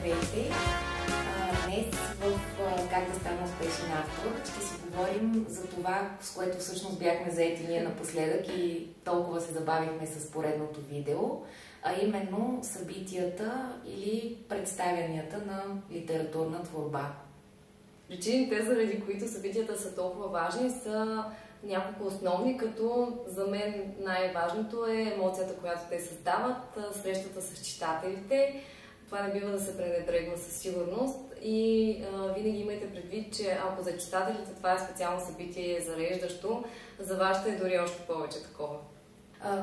Здравейте! Днес в Как да стана успешен автор ще си говорим за това, с което всъщност бяхме заети ние напоследък и толкова се забавихме с поредното видео, а именно събитията или представянията на литературна творба. Причините, заради които събитията са толкова важни, са няколко основни, като за мен най-важното е емоцията, която те създават, срещата с читателите. Това не бива да се пренебрегва със сигурност и винаги имайте предвид, че ако за читателите това е специално събитие е зареждащо, за вас ще е дори още повече такова.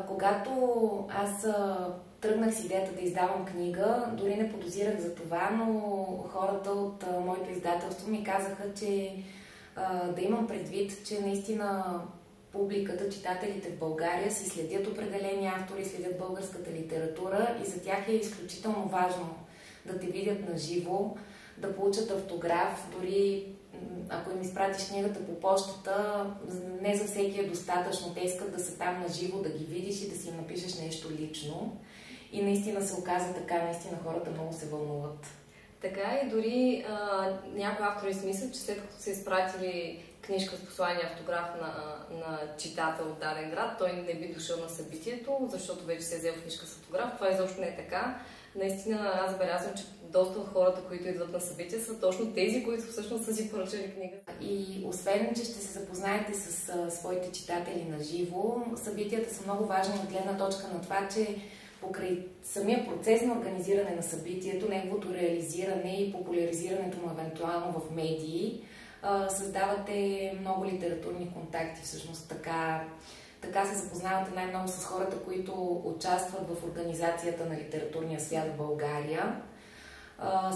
Когато аз тръгнах с идеята да издавам книга, дори не подозирах за това, но хората от моето издателство ми казаха, че да имам предвид, че наистина публиката, читателите в България си следят определени автори, следят българската литература и за тях е изключително важно да те видят на живо, да получат автограф, дори ако им изпратиш книгата по почтата, не за всеки е достатъчно. Те искат да са там на живо, да ги видиш и да си им напишеш нещо лично. И наистина се оказа така, наистина хората много се вълнуват. Така и дори някои автори си мислят, че след като са изпратили книжка с послание автограф на читател от даден град, той не би дошъл на събитието, защото вече се е взел книжка с автограф. Това изобщо не е така. Наистина аз забелязвам, че доста от хората, които идват на събития, са точно тези, които всъщност са си поръчали книгата. И освен, че ще се запознаете с своите читатели на живо, събитията са много важни от гледна точка на това, че покрай самия процес на организиране на събитието, неговото реализиране и популяризирането му евентуално в медии, създавате много литературни контакти. Всъщност така се запознавате най-много с хората, които участват в организацията на литературния свят в България,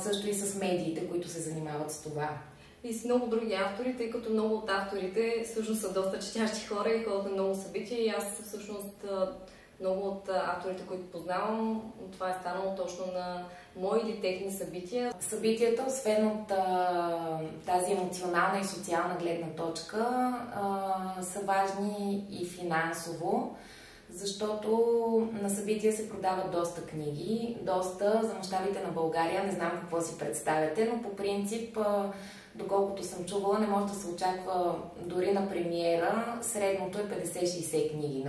също и с медиите, които се занимават с това. И с много други автори, тъй като много от авторите всъщност са доста четящи хора и ходят на много събития и аз всъщност много от авторите, които познавам, това е станало точно на мои или техни събития. Събитията, освен от тази емоционална и социална гледна точка, са важни и финансово, защото на събития се продават доста книги, доста за мащабите на България, не знам какво си представяте, но по принцип, доколкото съм чувала, не може да се очаква дори на премиера, средното е 50-60 книги.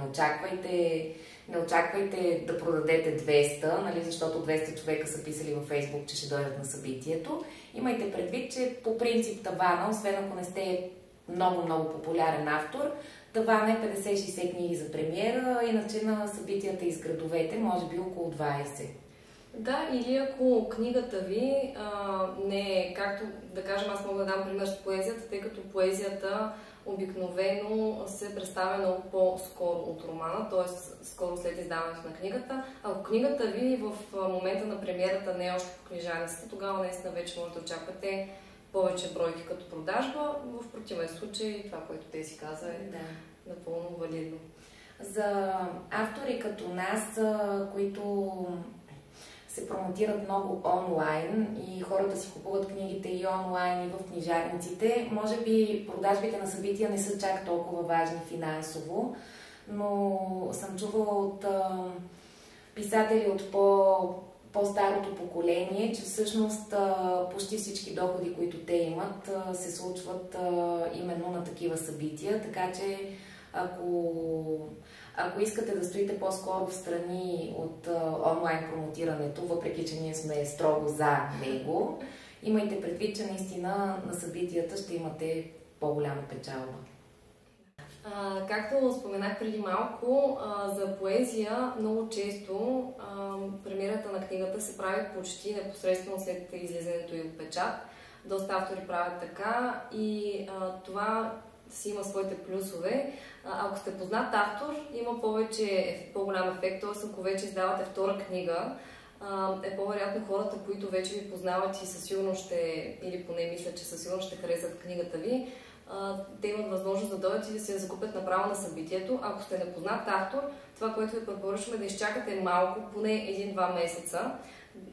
Не очаквайте да продадете 200, нали, защото 200 човека са писали във Фейсбук, че ще дойдат на събитието. Имайте предвид, че по принцип тавана, освен ако не сте много популярен автор, тавана е 50-60 книги за премиера, иначе на събитията из градовете може би около 20. Да, или ако книгата ви не е, както да кажем, аз мога да дам пример с поезията, тъй като поезията обикновено се представя много по-скоро от романа, т.е. скоро след издаването на книгата. Ако книгата ви в момента на премиерата не е още по книжарницата, тогава наистина вече може да очаквате повече бройки като продажба. В противен случай това, което те си каза, е напълно валидно. За автори като нас, които се промотират много онлайн и хората си купуват книгите и онлайн, и в книжарниците, може би продажбите на събития не са чак толкова важни финансово, но съм чувала от писатели от по-старото поколение, че всъщност почти всички доходи, които те имат, се случват именно на такива събития, така че ако искате да стоите по-скоро в страни от онлайн промотирането, въпреки че ние сме строго за него, имайте предвид, че наистина на събитията ще имате по-голяма печалба. Както споменах преди малко, за поезия много често премиерата на книгата се прави почти непосредствено след излизането и от печат. Доста автори правят така и това си има своите плюсове. Ако сте познат автор, има по-голям ефект, т.е. ако вече издавате втора книга, е по-вероятно хората, които вече ви познават и със сигурност или поне мислят, че със сигурност ще харесат книгата ви, те имат възможност да дойдат и да се закупят направо на събитието. Ако сте непознат автор, това, което ви препоръчваме, да изчакате малко, поне 1-2 месеца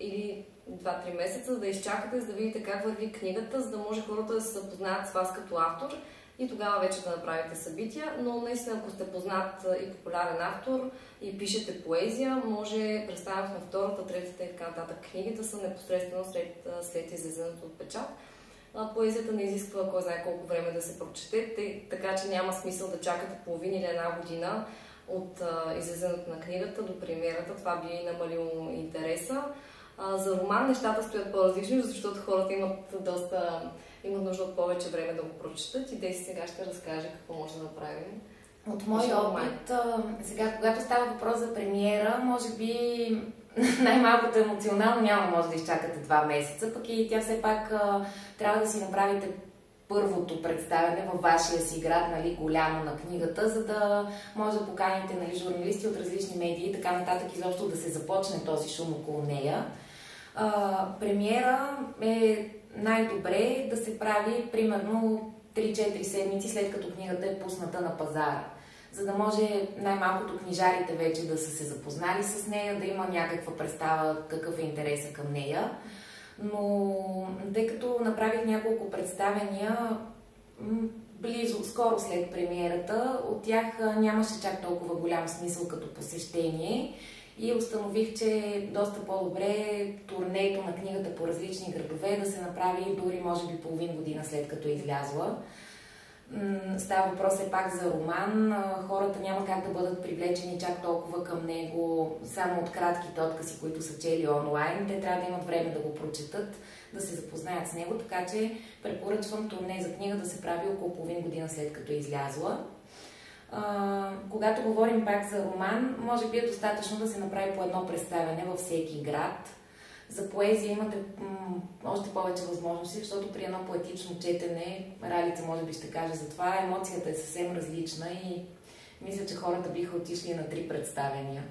или 2-3 месеца, да изчакате, за да видите как върви книгата, за да може хората да се запознаят с вас като автор и тогава вече да направите събития. Но наистина, ако сте познат и популярен автор и пишете поезия, може представянето на втората, третата и така нататък книги да са непосредствено след излизането от печат. Поезията не изисква кой знае колко време да се прочете, така че няма смисъл да чакате половина или една година от излизането на книгата до премиерата. Това би намалило интереса. За роман нещата стоят по-различни, защото хората имат нужда от повече време да го прочетат и Деси сега ще разкаже какво може да направим. От моя опит, сега, когато става въпрос за премиера, може би най-малкото емоционално няма може да изчакате 2 месеца, пък и тя все пак трябва да си направите първото представяне във вашия си град, нали, голямо на книгата, за да може да поканите, нали, журналисти от различни медии и така нататък, изобщо да се започне този шум около нея. Премиера е най-добре да се прави примерно 3-4 седмици след като книгата е пусната на пазара, за да може най-малкото книжарите вече да са се запознали с нея, да има някаква представа какъв е интересът към нея. Но тъй като направих няколко представения скоро след премиерата, от тях нямаше чак толкова голям смисъл като посещение и установих, че е доста по-добре турнето на книгата по различни градове да се направи дори може би половин година след като е излязла. Става въпрос все пак за роман. Хората няма как да бъдат привлечени чак толкова към него само от кратките откази, които са чели онлайн. Те трябва да имат време да го прочетат, да се запознаят с него, така че препоръчвам турне за книга да се прави около половин година след като е излязла. Когато говорим пак за роман, може би е достатъчно да се направи по едно представяне във всеки град. За поезия имате още повече възможности, защото при едно поетично четене, Ралица може би ще каже за това, емоцията е съвсем различна и мисля, че хората биха отишли на 3 представения.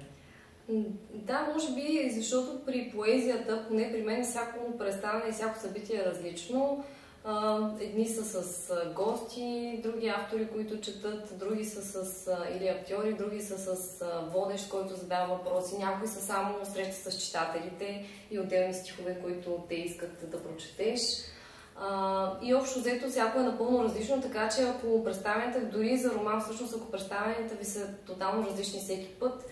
Да, може би, защото при поезията, поне при мен, всяко представяне и всяко събитие е различно. Едни са с гости, други автори, които четат, други са или актьори, други са с водещ, който задава въпроси, някои са само среща с читателите и отделни стихове, които те искат да прочетеш. И общо взето всяко е напълно различно, така че ако представянето, дори за роман, всъщност ако представянето ви са тотално различни всеки път,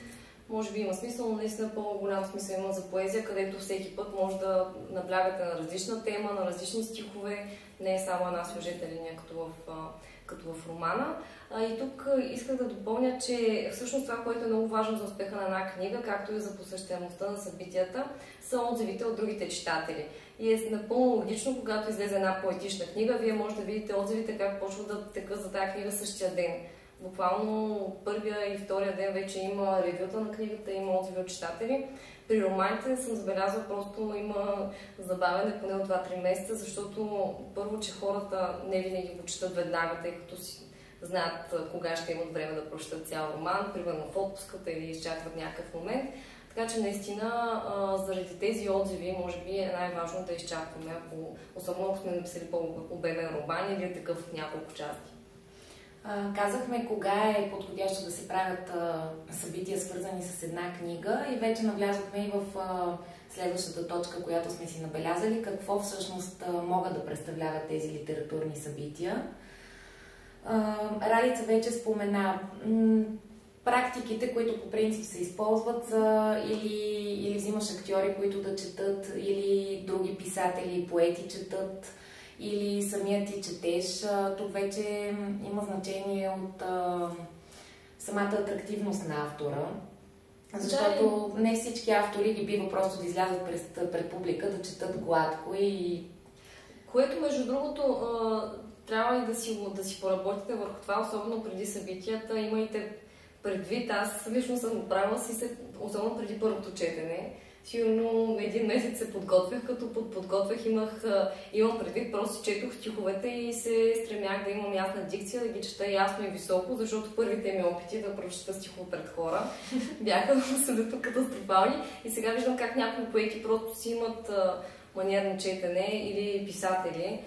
може би има смисъл, но наистина по-голям смисъл има за поезия, където всеки път може да наблягате на различна тема, на различни стихове, не е само една сюжетна линия, като в романа. И тук исках да допълня, че всъщност това, което е много важно за успеха на една книга, както и за посещаемостта на събитията, са отзивите от другите читатели. И е напълно логично, когато излезе една поетична книга, вие може да видите отзивите как почват да текат за тази книга същия ден. Буквално първия и втория ден вече има ревюта на книгата, има отзиви от читатели. При романите съм забелязала, просто има забавяне поне от 2-3 месеца, защото първо, че хората не винаги го четат веднага, тъй като си знаят кога ще имат време да прочетат цял роман, примерно в отпуската или изчакват някакъв момент. Така че наистина заради тези отзиви може би е най-важно да изчакваме, особено ако сме написали по-обемен роман или такъв в няколко части. Казахме кога е подходящо да се правят събития, свързани с една книга, и вече навлязохме и в следващата точка, която сме си набелязали, какво всъщност могат да представляват тези литературни събития. Ралица вече спомена практиките, които по принцип се използват, или взимаш актьори, които да четат, или други писатели и поети четат, или самият ти четеш. Тук вече има значение от самата атрактивност на автора, защото не всички автори ги бива просто да излязат пред публика, да четат гладко и... Което, между другото, трябва и да си поработите върху това, особено преди събитията. Имайте предвид, аз лично съм правила особено преди първото четене. Сигурно един месец се подготвях, като подготвях имам предвид, просто четох стиховете и се стремях да имам ясна дикция, да ги чета ясно и високо, защото първите ми опити да прочета стихове пред хора бяха абсолютно катастрофални. И сега виждам как някои поети просто си имат маниерно четене или писатели,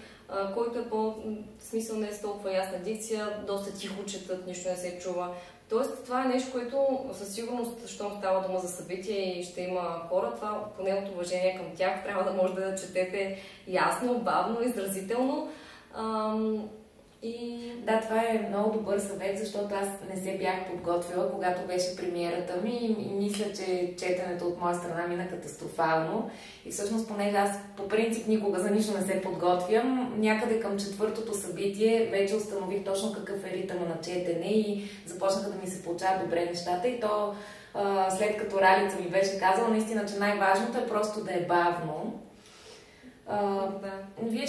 който е по-смисъл, не е с толкова ясна дикция, доста тихо четат, нищо не се чува. Тоест, това е нещо, което със сигурност, щом става дума за събитие и ще има хора, това поне от уважение към тях трябва да може да четете ясно, бавно, изразително. Да, това е много добър съвет, защото аз не се бях подготвила, когато беше премиерата ми и мисля, че четенето от моя страна мина катастрофално. И всъщност, понеже аз по принцип никога за нищо не се подготвям, някъде към четвъртото събитие вече установих точно какъв е ритъма на четене и започнаха да ми се получават добре нещата. И то след като Ралица ми беше казала, наистина, че най-важното е просто да е бавно. Вие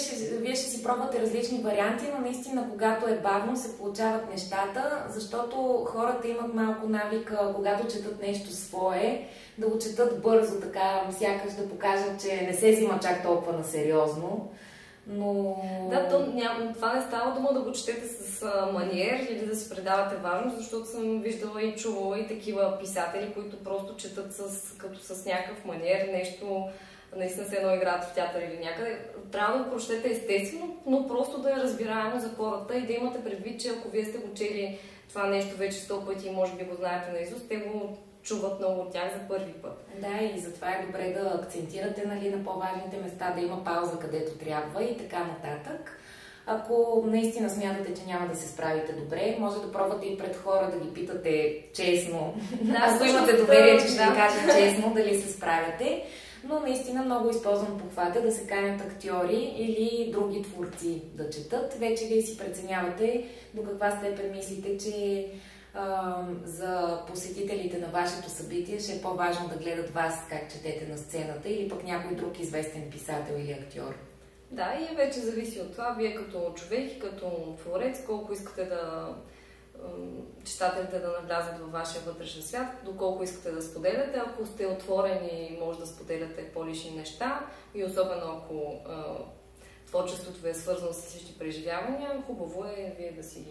ще си пробвате различни варианти, но наистина, когато е бавно, се получават нещата, защото хората имат малко навика, когато четат нещо свое, да го четат бързо, така сякаш да покажат, че не се взима чак толкова на сериозно. Но... Да, това не става дума да го четете с маниер или да си предавате важност, защото съм виждала и чувала и такива писатели, които просто четат като с някакъв маниер, нещо, наистина се едно играят в театър или някъде. Трябва да го прочетете естествено, но просто да е разбираемо за хората и да имате предвид, че ако вие сте го чели това нещо вече 100 пъти и може би го знаете наизуст, те го чуват много от тях за първи път. Да, и затова е добре да акцентирате, нали, на по-важните места, да има пауза където трябва и така нататък. Ако наистина смятате, че няма да се справите добре, може да пробвате и пред хора да ги питате честно. Ако имате доверие, че ще ви кажат честно дали се справяте. Но наистина много използвам похвата да се канят актьори или други творци да четат. Вече вие си преценявате до каква степен мислите, че за посетителите на вашето събитие ще е по-важно да гледат вас как четете на сцената или пък някой друг известен писател или актьор. Да, и вече зависи от това, вие като човек и като творец, колко искате да читателите да навлязат във вашия вътрешен свят, доколко искате да споделяте. Ако сте отворени, може да споделяте по-лични неща и особено ако творчеството ви е свързано с лични преживявания, хубаво е вие да си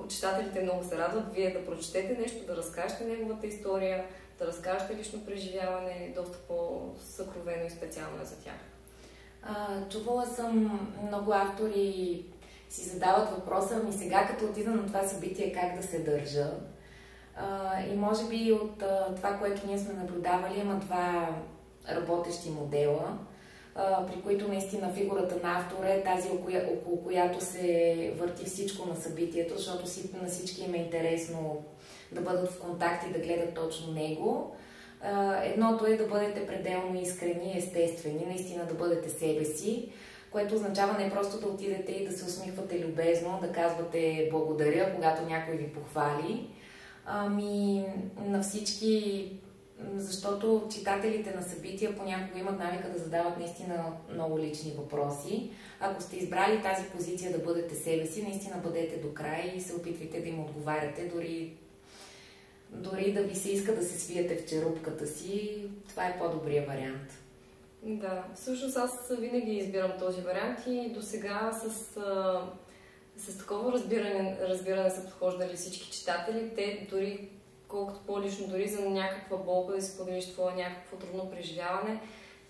читателите много се радват, вие да прочетете нещо, да разкажете неговата история, да разкажете лично преживяване, доста по-съкровено и специално е за тях. Чувала съм много автори си задават въпроса ми сега, като отида на това събитие, как да се държа. И може би от това, което ние сме наблюдавали, има два работещи модела, при които наистина фигурата на автора е тази, около която се върти всичко на събитието, защото на всички им е интересно да бъдат в контакт и да гледат точно него. Едното е да бъдете пределно искрени и естествени, наистина да бъдете себе си, което означава не просто да отидете и да се усмихвате любезно, да казвате благодаря, когато някой ви похвали, ами на всички, защото читателите на събития понякога имат навика да задават наистина много лични въпроси. Ако сте избрали тази позиция да бъдете себе си, наистина бъдете до край и се опитвайте да им отговаряте, дори да ви се иска да се свиете в черупката си, това е по-добрия вариант. Да, всъщност аз винаги избирам този вариант и до сега с такова разбиране са подхождали всички читатели. Те дори, колкото по-лично, дори за някаква болка да си споделиш твоя някакво трудно преживяване,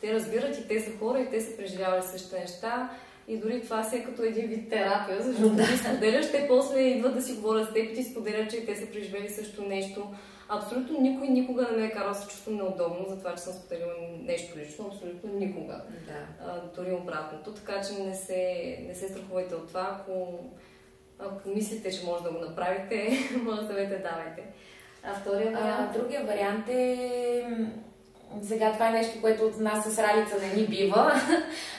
те разбират и те са хора и те са преживявали същите неща. И дори това си е като един вид терапия, защото ти споделяш, те после идват да си говорят с теб и ти споделят, че и те са преживели също нещо. Абсолютно никой никога не ме е карал да се чувствам неудобно за това, че съм споделила нещо лично. Абсолютно никога. Да. Дори обратното. Така че не се страхувайте от това. Ако мислите, че може да го направите, може да съвете давайте. Втория вариант? Другия вариант е... Сега това е нещо, което от нас с Ралица не ни бива,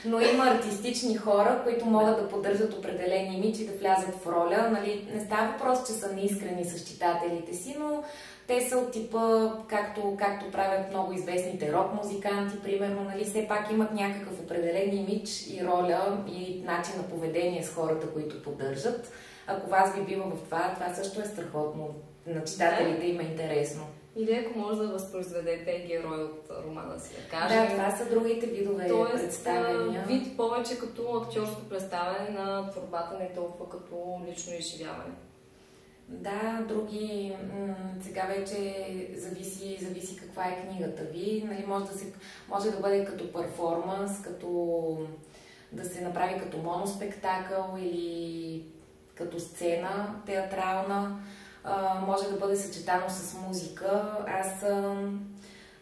но има артистични хора, които могат да поддържат определен имидж и да влязат в роля. Нали, не става въпрос, че са неискрени с читателите си, но те са от типа, както правят много известните рок-музиканти, примерно, нали, все пак имат някакъв определен имидж и роля и начин на поведение с хората, които поддържат. Ако вас ви бива в това също е страхотно. На читателите им е интересно. Или ако може да възпроизведете герой от романа си, да кажем. Да, това са другите видове представяния. Вид повече като актьорско представяне на творбата, не толкова като лично изживяване. Да, други... Сега вече зависи каква е книгата ви. Нали, може да бъде като перформанс, да се направи като моноспектакъл или като сцена театрална. Може да бъде съчетано с музика. Аз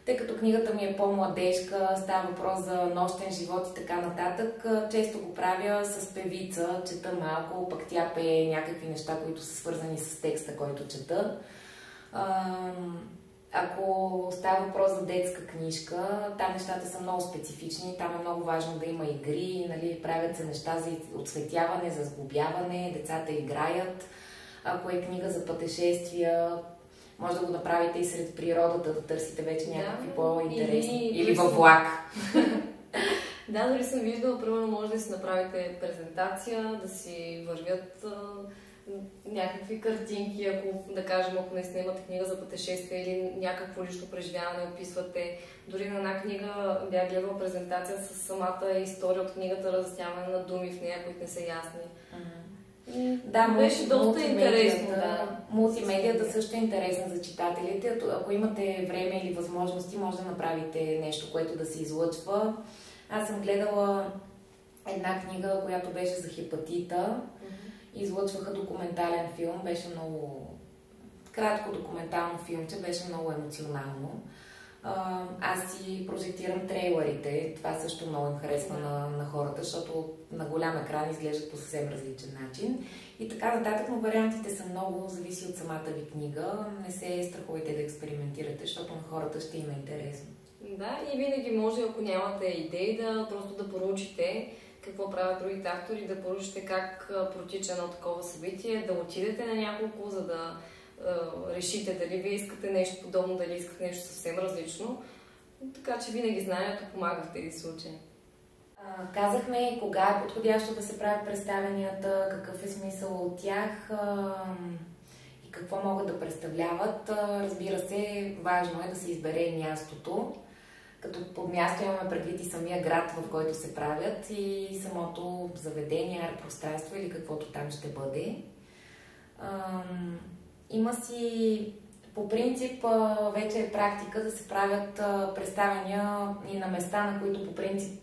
Тъй като книгата ми е по-младежка, става въпрос за нощен живот и така нататък, често го правя с певица, чета малко, пък тя пее някакви неща, които са свързани с текста, който чета. Ако става въпрос за детска книжка, там нещата са много специфични, там е много важно да има игри, нали, правят се неща за отсветяване, за сглобяване, децата играят. Ако е книга за пътешествия, може да го направите и сред природата, да търсите вече някакви по-интересни. Или във влак. Да, дори съм виждала, примерно може да си направите презентация, да си вървят някакви картинки, ако да кажем, ако не снимате книга за пътешествие или някакво лично преживяване описвате. Дори на една книга бях гледала презентация с самата история от книгата, разясняване на думи в нея, които не са ясни. Да, беше доста интересно. Да. Мултимедията също е интересна за читателите. Ако имате време или възможности, може да направите нещо, което да се излъчва. Аз съм гледала една книга, която беше за хепатита. Излъчваха документален филм, беше много кратко документално филмче, беше много емоционално. Аз си прожектирам трейлерите, това също много им харесва на хората, защото на голям екран изглеждат по съвсем различен начин. И така нататък, но вариантите са много, зависи от самата ви книга. Не се страхувайте да експериментирате, защото на хората ще им е интересно. Да, и винаги може, ако нямате идеи, да просто да поручите какво правят другите автори, да поручите как протича едно такова събитие, да отидете на няколко, за да решите дали вие искате нещо подобно, дали искате нещо съвсем различно. Така че винаги знанието помага в тези случаи. Казахме кога е подходящо да се правят представенията, какъв е смисъл от тях и какво могат да представляват. Разбира се, важно е да се избере мястото. Като под място имаме предвид и самия град, в който се правят, и самото заведение, пространство или каквото там ще бъде. Има си, по принцип, вече е практика да се правят представяния и на места, на които по принцип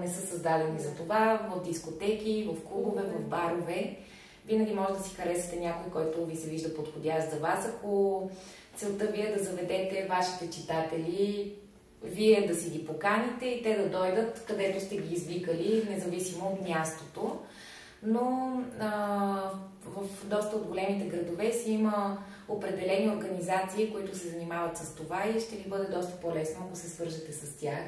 не са създадени за това, в дискотеки, в клубове, в барове. Винаги може да си харесате някой, който ви се вижда подходящ за вас, ако целта ви е да заведете вашите читатели, вие да си ги поканите и те да дойдат където сте ги извикали, независимо от мястото. Но в доста от големите градове си има определени организации, които се занимават с това и ще ви бъде доста по-лесно, ако се свържете с тях.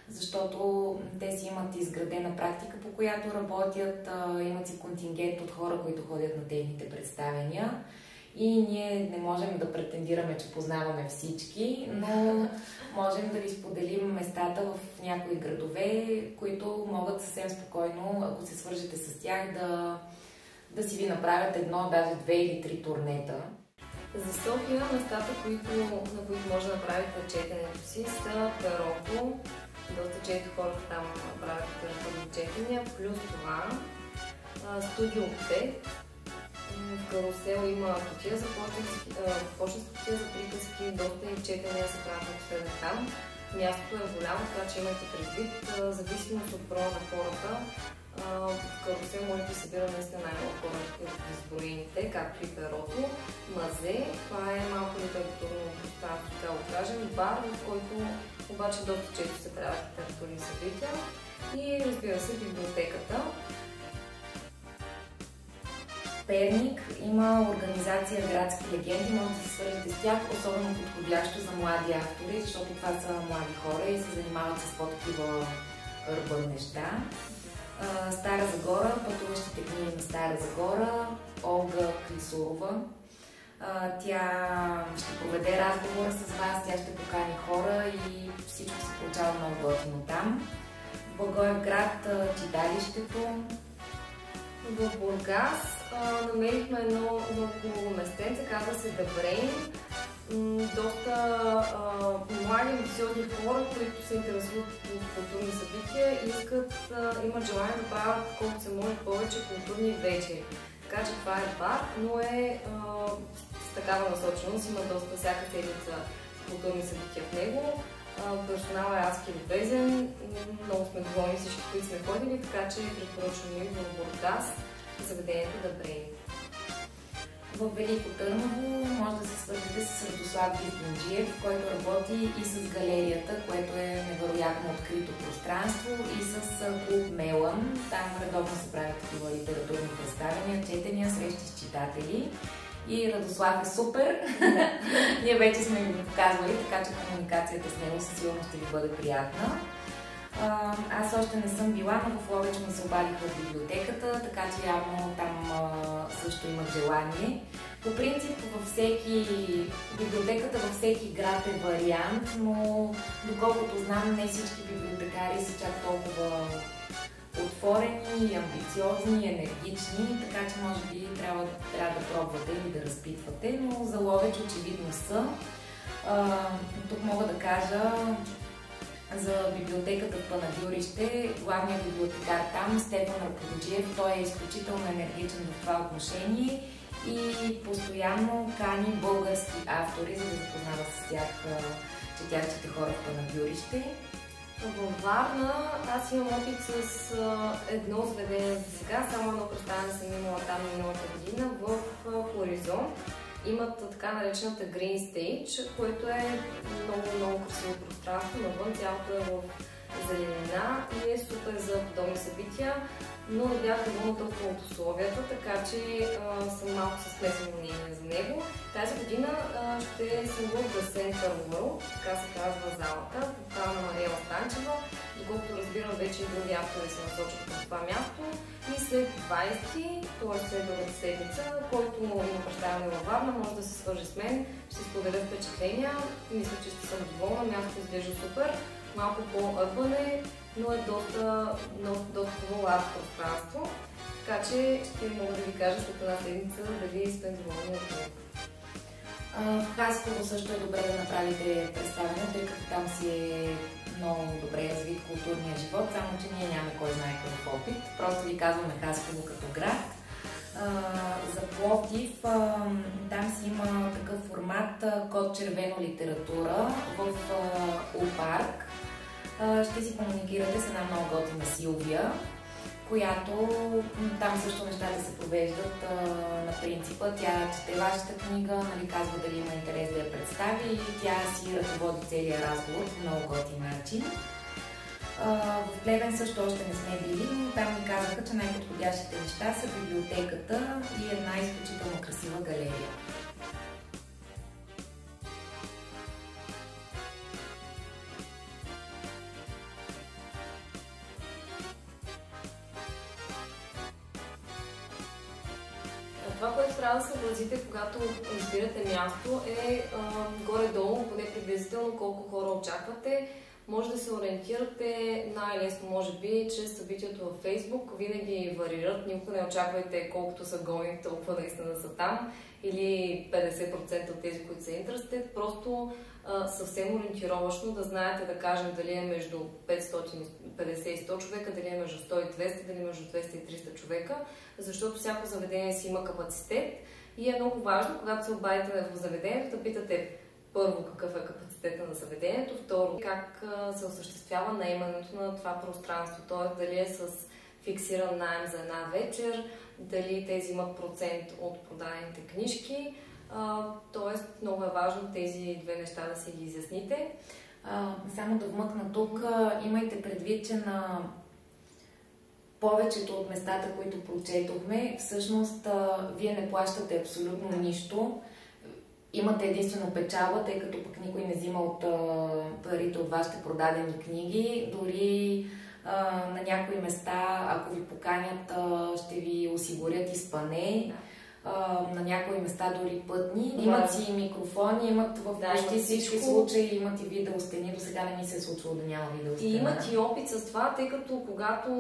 Защото те си имат изградена практика, по която работят, имат си контингент от хора, които ходят на техните представения. И ние не можем да претендираме, че познаваме всички, но можем да ви споделим местата в някои градове, които могат съвсем спокойно, ако се свържете с тях, да си ви направят едно, даже 2 или 3 турнета. За София местата, на които може да направите четенето си, са Перото. Доста често хората там правят литературни четения, плюс това Студио 5. В Карусел има кутия за почтенски кутия за приказки, доста и четения се правят напоследък там. Мястото е голямо, така че имайте предвид, зависимост от броя на хората. В Карусел може да събира наистина най-много хора от изброените, както и Перото. Мазе, това е малко литературно пространство, така да кажем, бар, в който обаче доста често се правят литературни събития. И разбира се, библиотеката. Перник има организация Градски легенди, може да се свържете с тях, особено подходящо за млади автори, защото това са млади хора и се занимават с по-такива урбан неща. Стара Загора, пътуващите книги на Стара Загора, Олга Клисурова. Тя ще проведе разговора с вас, тя ще покани хора и всичко се получава много готино там. В Благоевград читалището. В Бургас намерихме едно хубаво местенце, казва се The Brain. Доста млади, амбициозни хора, които се интересуват от културни събития и имат желание да правят колкото се може повече културни вечери. Така че това е бар, но е с такава насоченост, има доста всяка седмица културни събития в него. Персонал е адски любезен, много сме доволни всички, които сме ходили, така че препоръчвам и в Бургас заведението The Brain. В Велико Търново може да се свържете с Радослав Гизгинджиев, който работи и с галерията, което е невероятно открито пространство, и с клуб Мелън. Там редовно се правят такива литературни представяния, четения, срещи с читатели. И Радослав е супер. Ние вече сме го показвали, така че комуникацията с него със сигурност ще ви бъде приятна. Аз още не съм била, но в Ловеч ми се обадиха от библиотеката, така че явно там също имат желание. По принцип, библиотеката във всеки град е вариант, но доколкото знам, не всички библиотекари са чак толкова отворени, амбициозни, енергични, така че може би трябва да пробвате или да разпитвате, но за Ловеч очевидно са. Тук мога да кажа за библиотеката в Панагюрище, главният библиотекар там, Стефан Раподжиев, той е изключително енергичен в това отношение и постоянно кани български автори, за да запознава с тях четящите хора в Панагюрище. Във Варна аз имам опит с едно заведение за сега, само едно представяне съм имала там миналата година в Хоризонт. Имат така наречената Green Stage, което е много красиво пространство, навън цялото е в зеленина и е супер за подобни събития, но не бях доволна толкова от условията, така че съм малко със смесено мнение за него. Тази година ще съм в The Center World, така се казва залата, покана на Мария Станчева. Доколкото разбирам, вече и други автори се насочат към това място. И след 20-ти, т.е. след другата седмица, който има представяне във Варна, може да се свържи с мен, ще споделя впечатления. Мисля, че ще съм доволна, мястото изглежда супер. Малко по-урбан е, но е доста хубаво арт пространство. Така че ще мога да ви кажа след една седмица дали сте доволни от него. В Хасково също е добре да направите представяне, тъй като там си е много добре развит културния живот, само че ние нямаме кой знае какъв опит. Просто ви казваме Хасково като град. За Пловдив, там си има такъв формат Код червено литература в Упарк. Ще си комуникирате с една много готина Силвия, която там също нещата се провеждат на принципа. Тя чете вашата книга, нали, казва дали има интерес да я представи и тя си ръководи целия разговор по много готин начин. В Плевен също още не сме били, но там ни казаха, че най-подходящите неща са библиотеката и една изключително красива галерия. Това, което трябва да съобразите, когато избирате място, е горе-долу, поне приблизително колко хора очаквате. Може да се ориентирате най-лесно, може би, чрез събитието във Facebook. Винаги варират, никога не очаквайте колкото са гони, толкова наистина са там. Или 50% от тези, които са interested. Просто съвсем ориентировъчно да знаете, да кажем, дали е между 550 и 100 човека, дали е между 100 и 200, дали е между 200 и 300 човека, защото всяко заведение си има капацитет и е много важно, когато се обадите в заведението, да питате първо какъв е капацитета на заведението, второ как се осъществява наемането на това пространство, т.е. дали е с фиксиран наем за една вечер, дали тези имат процент от продадените книжки. Т.е. много е важно тези две неща да си ги изясните. Само да вмъкна тук, имайте предвид, че на повечето от местата, които прочетохме, всъщност вие не плащате абсолютно нищо. Имате единствено печалба, тъй като пък никой не взима от парите от вашите продадени книги. Дори на някои места, ако ви поканят, ще ви осигурят и спане. На някои места дори пътни. Имат си микрофони, имат в почти всички случаи, имат и видеостени. До сега не ми се е случило да няма видеостена. И имат и опит с това, тъй като когато,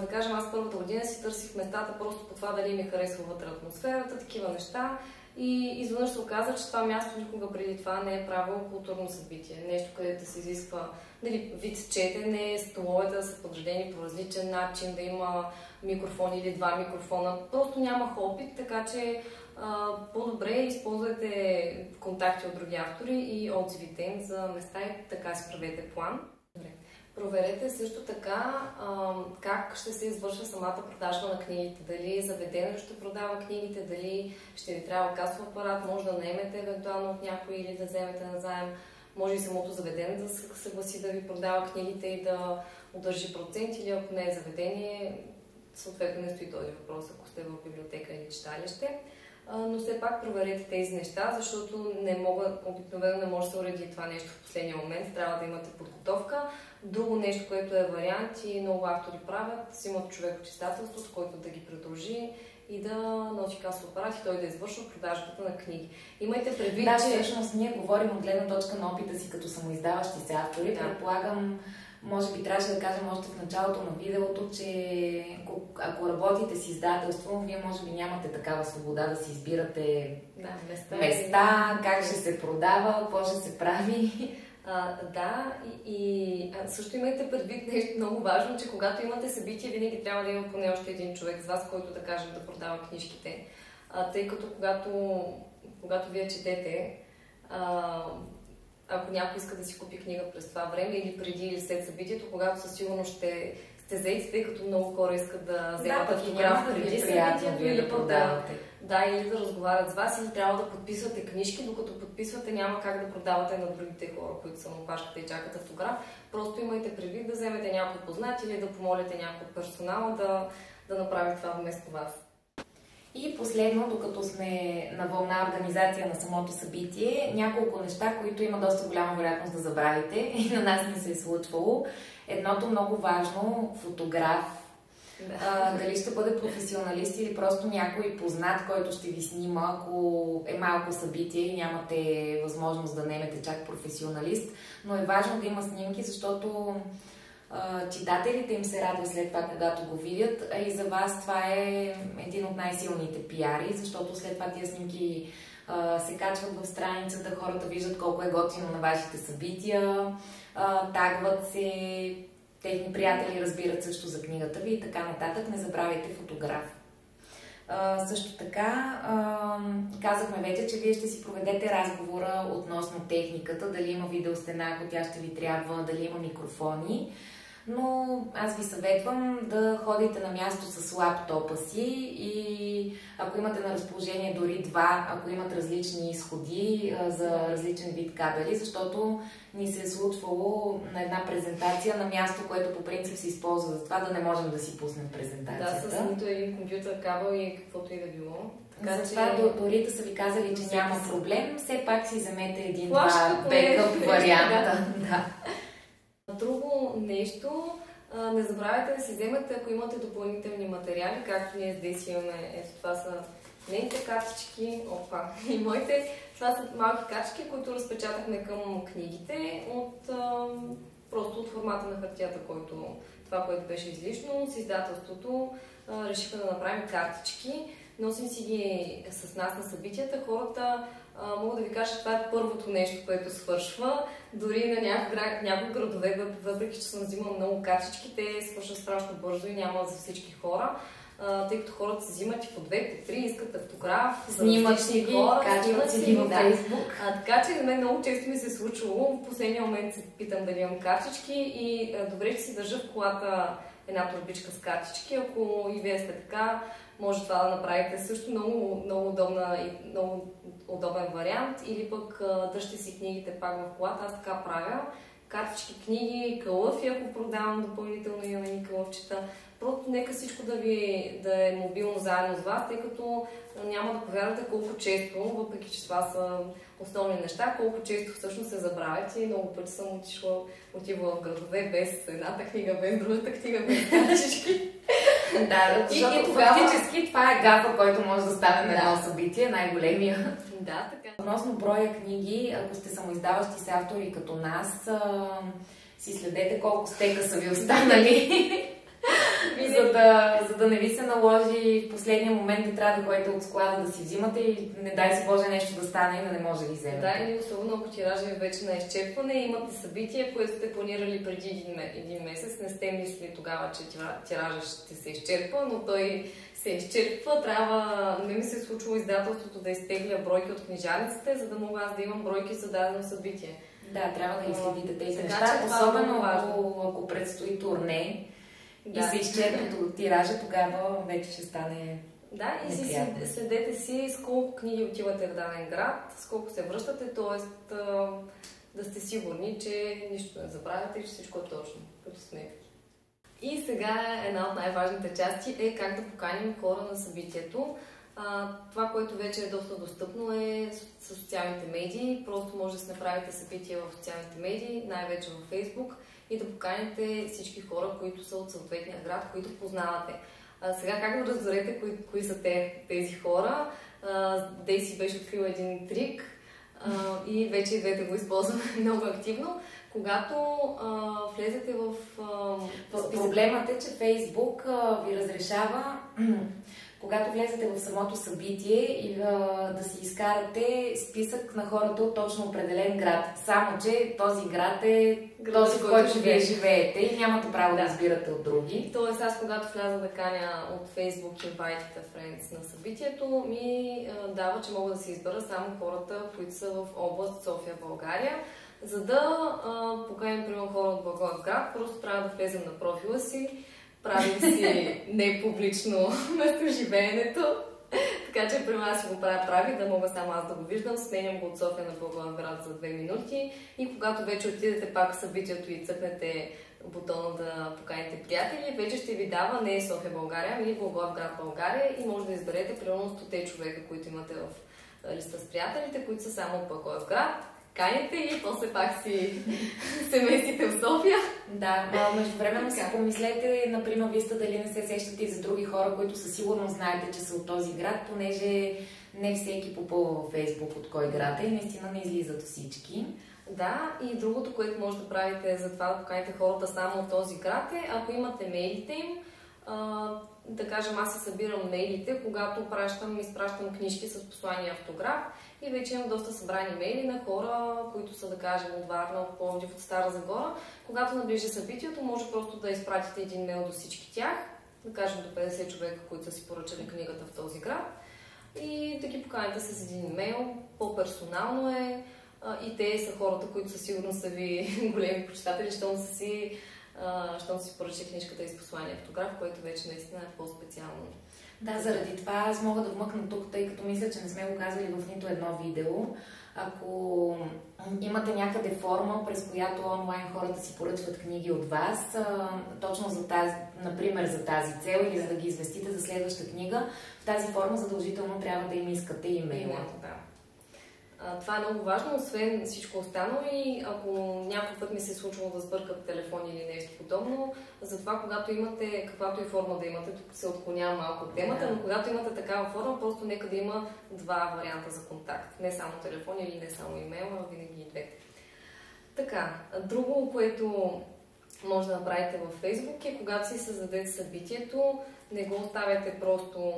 да кажем, аз първата година си търсих местата просто по това дали ми харесва вътре атмосферата, такива неща. И изведнъж се оказа, че това място никога преди това не е правило културно събитие. Нещо, където се изисква вид четене, столовете да са подредени по различен начин, да има микрофон или два микрофона. Просто нямах опит, така че по-добре използвайте контакти от други автори и отзивите им за места и така си правете план. Проверете също така как как ще се извършва самата продажба на книгите. Дали заведението ще продава книгите, дали ще ви трябва касов апарат, може да наемете евентуално от някой или да вземете назаем. Може и самото заведение да се съгласи да ви продава книгите и да удържи процент, или ако не е заведение, съответно не стои този въпрос, ако сте в библиотека или читалище. Но все пак проверете тези неща, защото обикновено не може да се уреди това нещо в последния момент. Трябва да имате подготовка. Друго нещо, което е вариант и много автори правят, взимат човек от издателството, който да ги придружи и да носи касов апарат и той да извършва продажбата на книги. Имайте предвид, да, че всъщност ние говорим от гледна точка на опита си като самоиздаващи се автори. Да. Предполагам, може би трябваше да кажем още в началото на видеото, че ако работите с издателство, вие може би нямате такава свобода да си избирате места, как ще се продава, какво ще се прави. Да, и също имайте предвид нещо много важно, че когато имате събитие, винаги трябва да има поне още един човек с вас, който да каже да продава книжките. Тъй като когато вие четете, ако някой иска да си купи книга през това време или преди или след събитието, когато със сигурност ще сте заети, тъй като много хора искат да вземат автограф преди събитието или или да разговарят с вас, или трябва да подписвате книжки, докато подписвате няма как да продавате на другите хора, които са на опашката и чакат автограф. Просто имайте предвид да вземете някой познат или да помолите някой от персонала да направи това вместо вас. И последно, докато сме на вълна организация на самото събитие, няколко неща, които има доста голяма вероятност да забравите и на нас не се е случвало. Едното много важно, фотограф. Дали ще бъде професионалист или просто някой познат, който ще ви снима, ако е малко събитие и нямате възможност да наемете чак професионалист. Но е важно да има снимки, защото читателите им се радват след това, когато го видят, а и за вас това е един от най-силните пиари, защото след това тия снимки се качват в страницата, хората виждат колко е готино на вашите събития, тагват се, техни приятели разбират също за книгата ви и така нататък. Не забравяйте фотограф. Също така, казахме вече, че вие ще си проведете разговора относно техниката, дали има видеостена, ако тя ще ви трябва, дали има микрофони. Но аз ви съветвам да ходите на място с лаптопа си и ако имате на разположение дори два, ако имат различни изходи за различен вид кабели, защото ни се е случвало на една презентация на място, което по принцип се използва за това да не можем да си пуснем презентацията. Да, с нито един компютър, кабел и каквото и да било. Затова дори да са ви казали, че няма проблем, все пак си вземете един-два бекъп варианта. Да. Друго нещо, не забравяйте да си вземете, ако имате допълнителни материали, както ние с Деси имаме. Ето това са нейните картички, и моите. Това са малки картички, които разпечатахме към книгите просто от формата на хартията, това, което беше излишно. С издателството решиха да направим картички. Носим си ги с нас на събитията. Хората, мога да ви кажа, че това е първото нещо, което свършва. Дори на някои градове, въпреки че съм взимала много картички, те свършват страшно бързо и няма за всички хора. Тъй като хората се взимат и по 2, по 3, искат автограф, снимат си ги, качват си ги във Фейсбук. Така че на мен много често ми се е случвало. В последния момент се питам дали имам картички и добре, че си държа в колата една турбичка с картички. Ако и вие сте така, може това да направите също много удобна и много удобен вариант. Или пък държте си книгите пак в колата. Аз така правя. Картички, книги, кълъфи, ако продавам допълнително, имам едни кълъвчета. Просто нека всичко да е мобилно заедно с вас, тъй като няма да повярвате колко често, въпреки че това са основни неща, колко често всъщност се забравят и много пъти съм отивала в градове без едната книга, без другата книга, без картички. Да, защото фактически това е гафа, който може да стане на едно събитие, най-големия. Да, така. Относно броя книги, ако сте самоиздаващи се автори като нас, си следете колко стека са ви останали. За да не ви се наложи в последния момент да трябва да ходите от склада да си взимате и не дай си Боже нещо да стане и да не може да ги вземете. Да, или особено ако тиража е вече на изчерпване, имате събитие, което сте планирали преди един месец, не сте мислили тогава, че тиража ще се изчерпва, но той се изчерпва. Не ми се е случило издателството да изтегля бройки от книжарниците, за да мога аз да имам бройки за дадено събитие. Да, трябва да изследите тези неща, особено ако предстои турне. и се изчерпи до тиража, тогава вече ще стане да, и неприятно. следете си с колко книги отивате в даден град, с колко се връщате, т.е. да сте сигурни, че нищо не забравяте и че всичко е точно, като сметки. И сега една от най-важните части е как да поканим хора на събитието. Това, което вече е доста достъпно, е социалните медии. Просто може да си направите събития в социалните медии, най-вече във Facebook, и да поканите всички хора, които са от съответния град, които познавате. Сега как да разберете кои са тези хора? Дейси беше открила един трик и вече и двете го използваме много активно. Когато влезете в... Проблемът е, че Фейсбук ви разрешава, когато влезете в самото събитие и да си изкарате списък на хората от точно определен град. Само, че този град е този, в който вие живеете и нямате право да избирате от други. Тоест, аз когато вляза да каня от Facebook Invite a Friends на събитието, ми дава, че мога да си избера само хората, които са в област София, България. За да поканим, примерно, хора от Благоевград, просто трябва да влезем на профила си, правим си непублично местоживеенето, така че при нас си го прави, да мога само аз да го виждам, сменям го от София на Благоевград за 2 минути и когато вече отидете пак в събитието и цъкнете бутона да поканите приятели, вече ще ви дава не София, България, ами Благоевград, България и може да изберете примерно 100 човека, които имате в листа с приятелите, които са само от Благоевград. Каните и после пак си се местите в София. Да, междувременно си помислете, например, вие сте дали не се сещате и за други хора, които със сигурност знаете, че са от този град, понеже не всеки попълва във Фейсбук от кой град е и наистина не излизат всички. Да, и другото, което може да правите за това да поканите хората само от този град е, ако имате мейлите им, да кажем, аз се събирам мейлите, когато изпращам книжки с послания автограф и вече имам доста събрани мейли на хора, които са, да кажем, от Варна, от Пловдив, от Стара Загора. Когато наближи събитието, може просто да изпратите един мейл до всички тях, да кажем до 50 човека, които са си поръчали книгата в този град и да ги поканите с един мейл. По-персонално е и те са хората, които със сигурност са ви големи почитатели, щом си поръча книжката и с послание автограф, което вече наистина е по-специално. Да, заради това аз мога да вмъкна тук, тъй като мисля, че не сме го казали в нито едно видео. Ако имате някъде форма, през която онлайн хората си поръчват книги от вас, точно за тази, например за тази цел или за да ги известите за следваща книга, в тази форма задължително трябва да им искате имейла. Да. Това е много важно, освен всичко останало и ако някой път ми се е случило да сбъркат телефон или нещо подобно, затова когато имате, каквато и форма да имате, тук се отклонява малко от темата, но когато имате такава форма, просто нека да има два варианта за контакт. Не само телефон или не само имейл, а винаги и двете. Така, друго, което може да направите във Facebook е, когато си създадете събитието, не го оставяте просто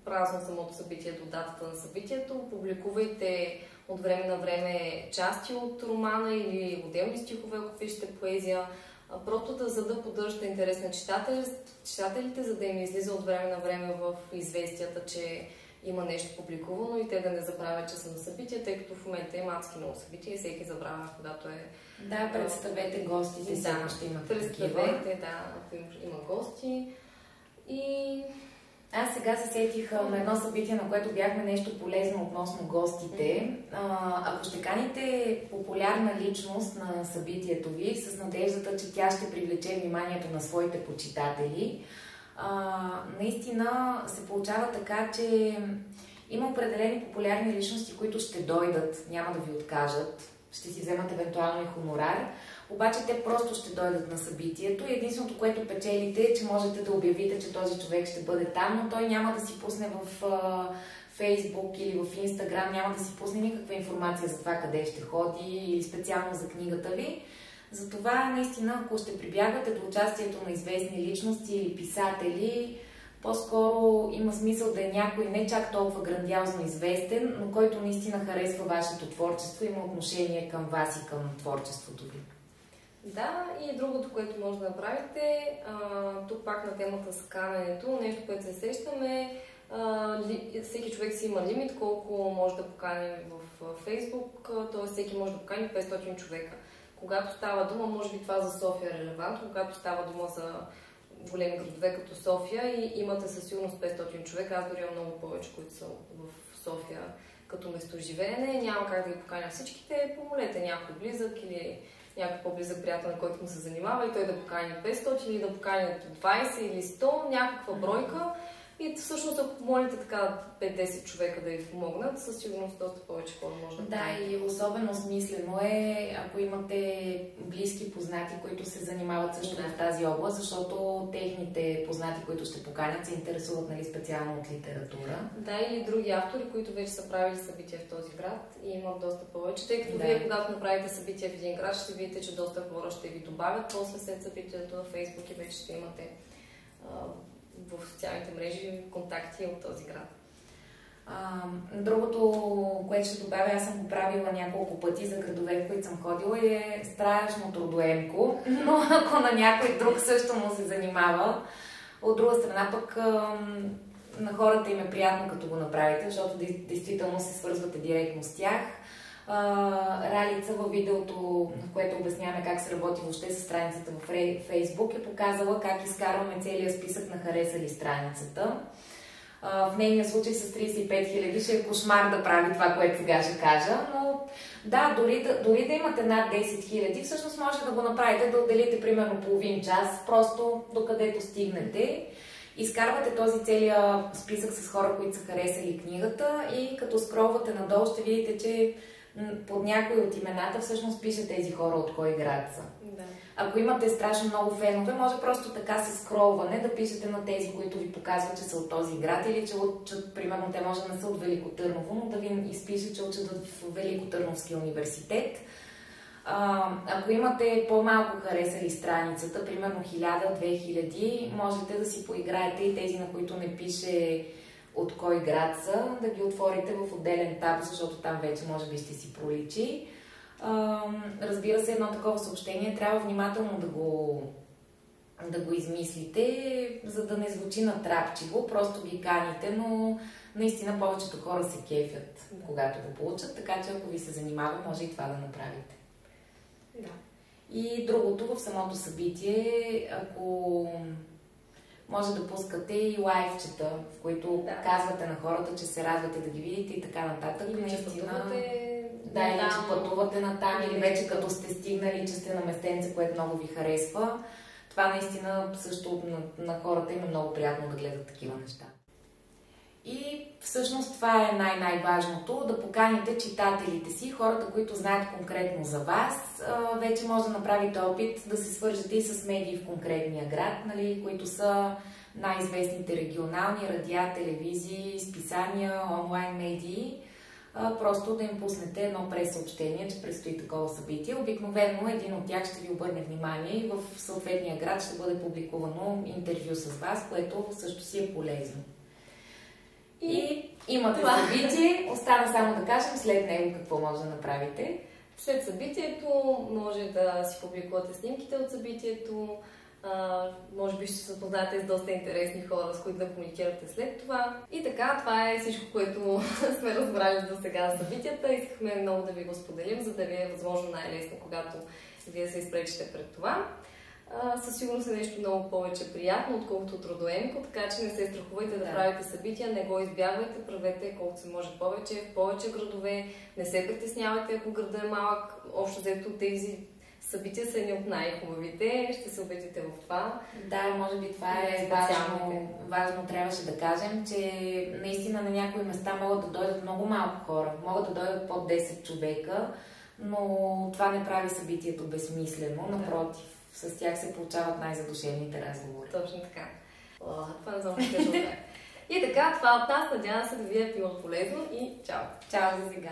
празно самото събитие до датата на събитието, публикувайте от време на време части от романа или отделни стихове, ако пишете поезия, просто за да поддържате интерес на читателите, за да им излиза от време на време в известията, че има нещо публикувано и те да не забравят, че са на събития, тъй като в момента има адски много събития и всеки забравя, когато е... Да, представете гостите, да, ще имат представете, да, ако има гости. И... Аз сега се сетих на едно събитие, на което бяхме нещо полезно относно гостите. Ако ще каните популярна личност на събитието ви, с надеждата, че тя ще привлече вниманието на своите почитатели, наистина се получава така, че има определени популярни личности, които ще дойдат, няма да ви откажат, ще си вземат евентуално и хонорар, обаче те просто ще дойдат на събитието и единственото, което печелите е, че можете да обявите, че този човек ще бъде там, но той няма да си пусне в Facebook или в Instagram, няма да си пусне никаква информация за това къде ще ходи или специално за книгата ви. Затова наистина, ако ще прибягвате до участието на известни личности или писатели, по-скоро има смисъл да е някой не чак толкова грандиозно известен, но който наистина харесва вашето творчество и има отношение към вас и към творчеството ви. Да, и другото, което може да направите, тук пак на темата с каненето, нещо, което се сещаме, всеки човек си има лимит, колко може да покани в Facebook, т.е. всеки може да покани 500 човека. Когато става дума, може би това за София е релевантно, когато става дума за големи градове като София и имате със сигурност 500 човека. Аз дори имам много повече, които са в София като местоживеене. Няма как да ги поканя всичките. Помолете някой близък или някой по-близък приятел, на който му се занимава и той да покани 500 или да покани 20 или 100, някаква бройка. И всъщност, ако помолите така 5-10 човека да ви помогнат, със сигурност доста повече хора може да поканите. Да, и особено смислено е, ако имате близки познати, които се занимават също в тази област, защото техните познати, които ще поканят, се интересуват, нали, специално от литература. Да, или други автори, които вече са правили събития в този град и имат доста повече. Тъй като вие, когато направите събития в един град, ще видите, че доста хора ще ви добавят после след събитието на Фейсбук и вече ще имате в социалните мрежи контакти от този град. Другото, което ще добавя, аз съм го правила няколко пъти за градове, в които съм ходила, е страшно трудоемко, но ако на някой друг също му се занимава, от друга страна пък на хората им е приятно като го направите, защото действително се свързвате директно с тях. Ралица във видеото, в което обясняваме как се работи въобще с страницата в Фейсбук, е показала как изкарваме целия списък на харесали страницата. В нейния случай с 35 000 ще е кошмар да прави това, което сега ще кажа, но да, дори да имате над 10 000, всъщност може да го направите, да отделите примерно половин час, просто докъдето стигнете. Изкарвате този целия списък с хора, които са харесали книгата и като скролвате надолу ще видите, че под някои от имената всъщност пише тези хора от кой град са. Да. Ако имате страшно много фенове, може просто така с скролване да пишете на тези, които ви показват, че са от този град или че учат, примерно те може да не са от Велико Търново, но да ви изпише, че учат в Велико Търновския университет. Ако имате по-малко харесали страницата, примерно 1000-2000, можете да си поиграете и тези, на които не пише от кой град са, да ги отворите в отделен таб, защото там вече може би ще си проличи. Разбира се, едно такова съобщение трябва внимателно да го измислите, за да не звучи натрапчиво, просто ги каните, но наистина повечето хора се кефят, когато го получат, така че ако ви се занимава, може и това да направите. Да. И другото в самото събитие, ако може да пускате и лайвчета, в които казвате на хората, че се радвате да ги видите и така нататък. Или че пътувате или че пътувате натам, или вече като сте стигнали, че сте на местенце, което много ви харесва. Това наистина също на хората им е много приятно да гледат такива неща. И всъщност това е най-важното, да поканите читателите си, хората, които знаят конкретно за вас. Вече може да направите опит да се свържете и с медии в конкретния град, нали, които са най-известните регионални радиа, телевизии, списания, онлайн медии. Просто да им пуснете едно прес-съобщение, че предстои такова събитие. Обикновено един от тях ще ви обърне внимание и в съответния град ще бъде публикувано интервю с вас, което също си е полезно. И имате събитие, остана само да кажем след него какво може да направите. След събитието може да си публикувате снимките от събитието, може би ще се запознаете с доста интересни хора, с които да комуникирате след това. И така, това е всичко, което сме разбрали до сега за събитията. Искахме много да ви го споделим, за да ви е възможно най-лесно, когато вие се изпречите пред това. Със сигурност е нещо много повече приятно, отколкото трудоемко, така че не се страхувайте да правите събития, не го избягвайте, правете колкото се може повече, в повече градове, не се притеснявайте, ако града е малък. Общо взето тези събития са едни от най-хубавите, ще се убедите в това. Да, може би това е важно, трябваше да кажем, че наистина на някои места могат да дойдат много малко хора, могат да дойдат под 10 човека, но това не прави събитието безсмислено, напротив. С тях се получават най-задушевните разговори. Точно така. Това не знам да кажа. И така, това от нас. Надявам се да ви е било полезно и чао! Чао за сега!